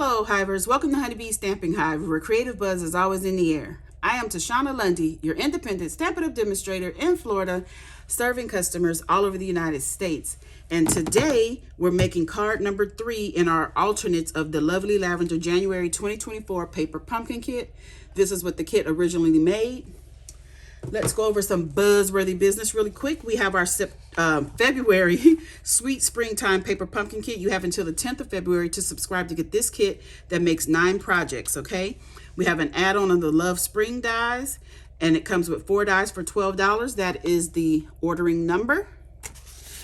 Hello, Hivers. Welcome to Honeybee Stamping Hive, where creative buzz is always in the air. I am Tashana Lundy, your independent Stampin' Up demonstrator in Florida, serving customers all over the United States. And today, we're making card number 3 in our alternates of the Lovely Lavender January 2024 Paper Pumpkin Kit. This is what the kit originally made. Let's go over some buzzworthy business really quick. We have our February Sweet Springtime Paper Pumpkin Kit. You have until the 10th of February to subscribe to get this kit that makes 9 projects, okay? We have an add-on of the Love Spring dies, and it comes with 4 dies for $12. That is the ordering number.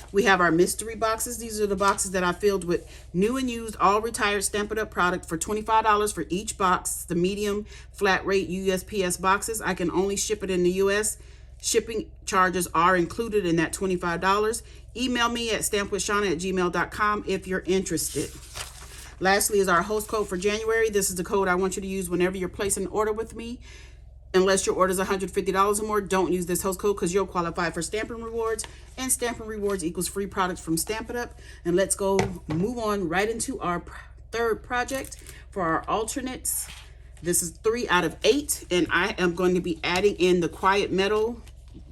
We have our mystery boxes. These are the boxes that I filled with new and used, all retired Stampin' Up product for $25 for each box. The medium flat rate USPS boxes. I can only ship it in the US. Shipping charges are included in that $25. Email me at stampwithshana@gmail.com if you're interested. Lastly is our host code for January. This is the code I want you to use whenever you're placing an order with me. Unless your order is $150 or more, don't use this host code because you'll qualify for Stampin' Rewards, and Stampin' Rewards equals free products from Stampin' Up. And let's go move on right into our third project for our alternates. This is 3 out of 8, and I am going to be adding in the Quiet Metal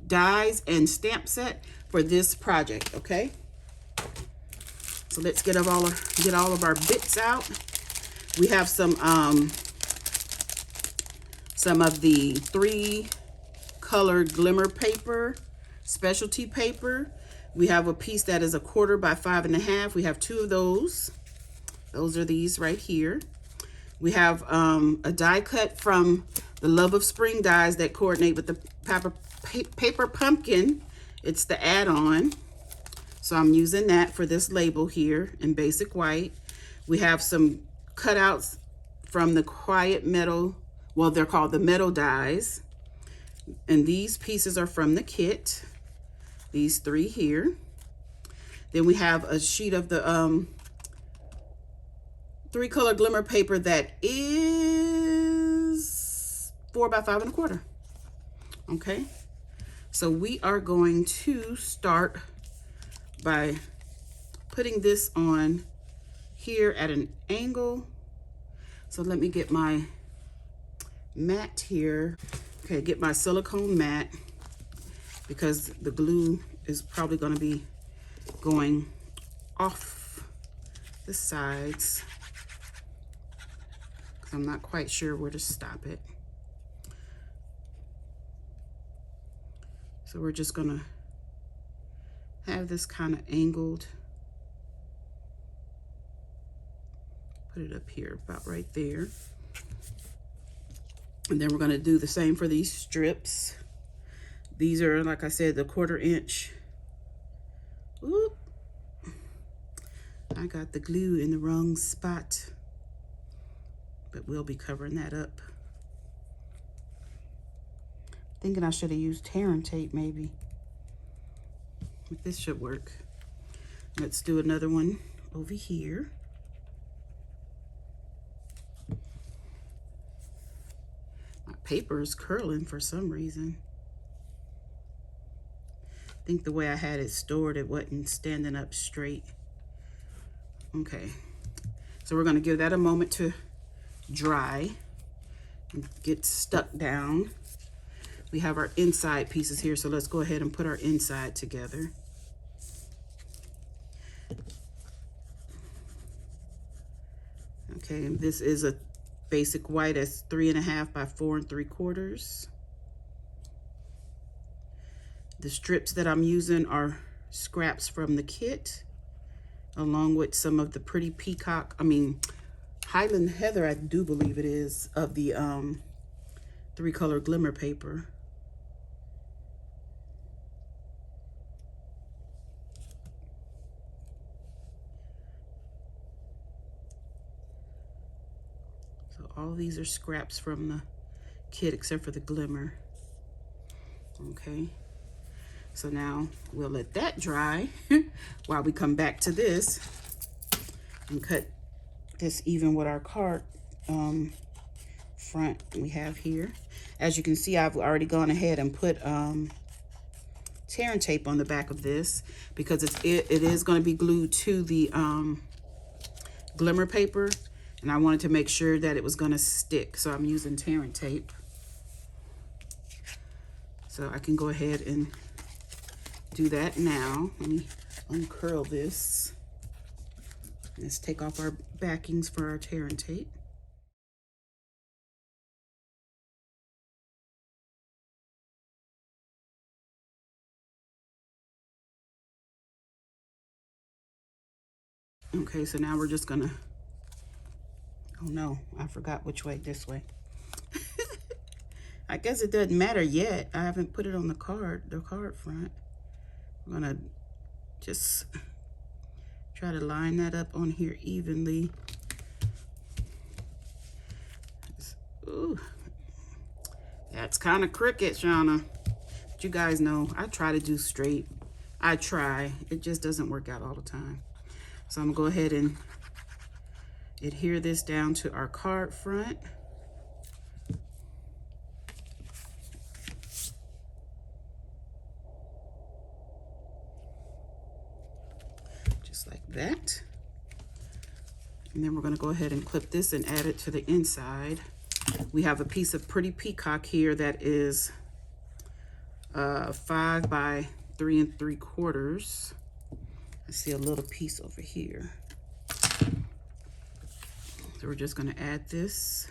dies and stamp set for this project, okay? So let's get all of our bits out. We have some of the 3 colored glimmer paper, specialty paper. We have a piece that is 1/4 by 5.5. We have 2 of those. Those are these right here. We have a die cut from the Love of Spring dies that coordinate with the paper pumpkin. It's the add-on. So I'm using that for this label here in basic white. We have some cutouts from the Quiet Metal. Well, they're called the metal dies. And these pieces are from the kit. These 3 here. Then we have a sheet of the 3 color glimmer paper that is 4 by 5.25. Okay. So we are going to start by putting this on here at an angle. So let me get my mat here. Okay, get my silicone mat because the glue is probably going to be going off the sides because I'm not quite sure where to stop it. So we're just going to have this kind of angled. Put it up here about right there. And then we're going to do the same for these strips. These are, like I said, the 1/4 inch. Oop. I got the glue in the wrong spot. But we'll be covering that up. Thinking I should have used tearing tape maybe. But this should work. Let's do another one over here. Paper is curling for some reason. I think the way I had it stored, it wasn't standing up straight. Okay, so we're going to give that a moment to dry and get stuck down. We have our inside pieces here, so let's go ahead and put our inside together. Okay, and this is a basic white as 3.5 by 4 3/4. The strips that I'm using are scraps from the kit, along with some of the pretty Highland Heather, I do believe it is, of the 3 color glimmer paper. All these are scraps from the kit except for the glimmer. Okay, so now we'll let that dry while we come back to this and cut this even with our card front we have here. As you can see, I've already gone ahead and put tearing tape on the back of this because it is going to be glued to the glimmer paper. And I wanted to make sure that it was going to stick, so I'm using tearing tape. So I can go ahead and do that now. Let me uncurl this. Let's take off our backings for our tearing tape. Okay, so now we're just gonna, oh no, I forgot which way, this way. I guess it doesn't matter yet. I haven't put it on the card front. I'm gonna just try to line that up on here evenly. Ooh, that's kind of crooked, Shauna. But you guys know, I try to do straight. I try, it just doesn't work out all the time. So I'm gonna go ahead and adhere this down to our card front. Just like that. And then we're gonna go ahead and clip this and add it to the inside. We have a piece of Pretty Peacock here that is 5 by 3 3/4. I see a little piece over here. So we're just gonna add this.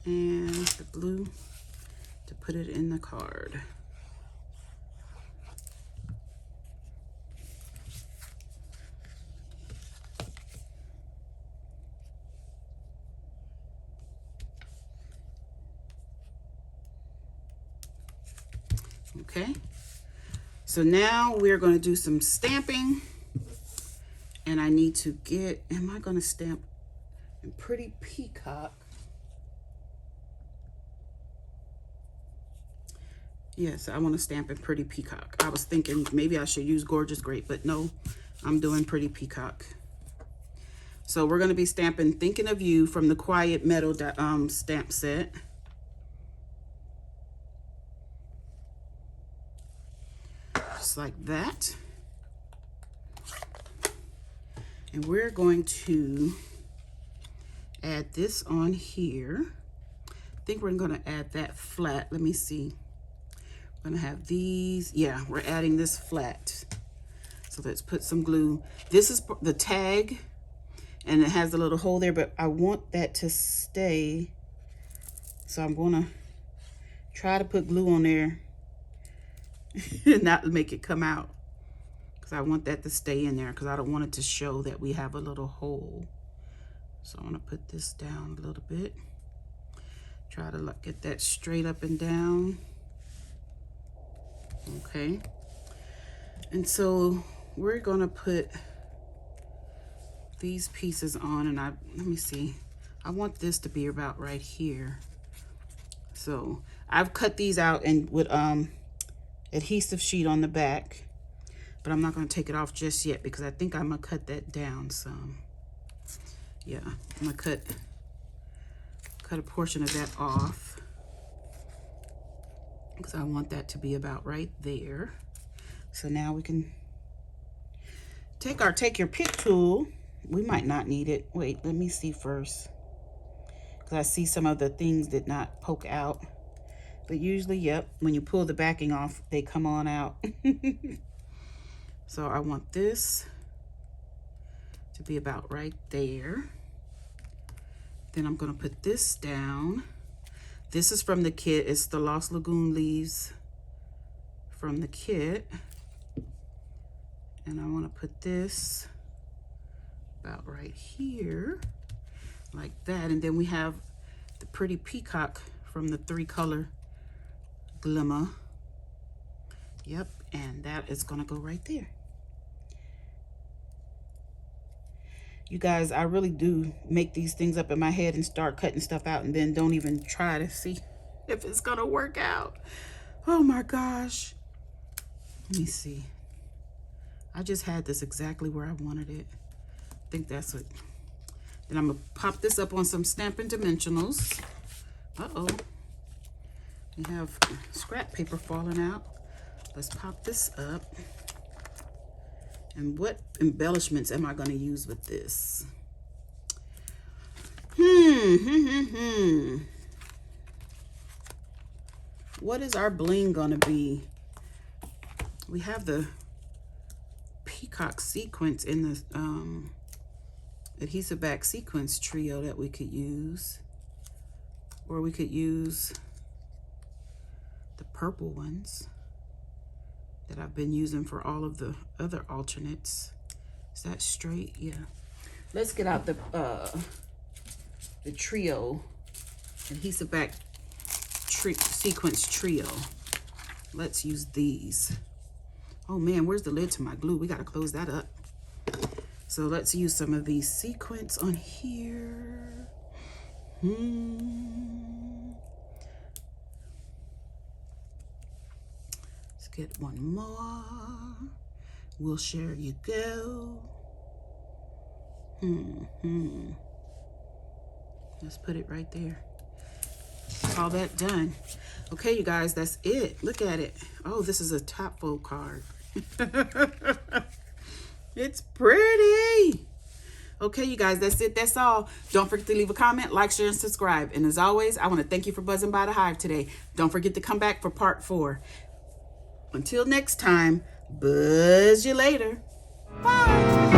And the blue to put it in the card. Okay, so now we're going to do some stamping, and I need to get, am I going to stamp in Pretty Peacock? Yes, I want to stamp in Pretty Peacock. I was thinking maybe I should use Gorgeous Grape, but no, I'm doing Pretty Peacock. So we're going to be stamping Thinking of You from the Quiet Meadow stamp set. Just like that. And we're going to add this on here. I think we're going to add that flat. Let me see. We're going to have these. Yeah, we're adding this flat. So let's put some glue. This is the tag, and it has a little hole there, but I want that to stay. So I'm going to try to put glue on there and not make it come out, because I want that to stay in there, because I don't want it to show that we have a little hole. So I'm going to put this down a little bit. Try to get that straight up and down. Okay. And so we're going to put these pieces on, and let me see. I want this to be about right here. So I've cut these out and with adhesive sheet on the back, but I'm not going to take it off just yet because I think I'm going to cut that down some. Yeah, I'm going to cut a portion of that off because I want that to be about right there. So now we can take your pick tool. We might not need it. Wait, let me see first, because I see some of the things did not poke out. But usually, yep, when you pull the backing off, they come on out. So I want this to be about right there. Then I'm going to put this down. This is from the kit. It's the Lost Lagoon leaves from the kit. And I want to put this about right here, like that. And then we have the Pretty Peacock from the 3-color Glimmer. Yep, and that is gonna go right there. You guys, I really do make these things up in my head and start cutting stuff out and then don't even try to see if it's gonna work out. Oh my gosh. Let me see. I just had this exactly where I wanted it. I think that's it. Then I'm gonna pop this up on some Stampin' Dimensionals. Uh-oh. We have scrap paper falling out. Let's pop this up. And what embellishments am I going to use with this? What is our bling going to be? We have the peacock sequence in the adhesive back sequence trio that we could use. Or we could use the purple ones that I've been using for all of the other alternates. Is that straight? Yeah. Let's get out the trio, adhesive back sequence trio. Let's use these. Oh man, where's the lid to my glue? We gotta close that up. So let's use some of these sequins on here. Let's get one more. We'll share you go. Let's put it right there. All that done. Okay, you guys, that's it. Look at it. Oh, this is a top fold card. It's pretty. Okay, you guys, that's it. That's all. Don't forget to leave a comment, like, share, and subscribe. And as always, I want to thank you for buzzing by the Hive today. Don't forget to come back for part 4. Until next time, buzz you later. Bye.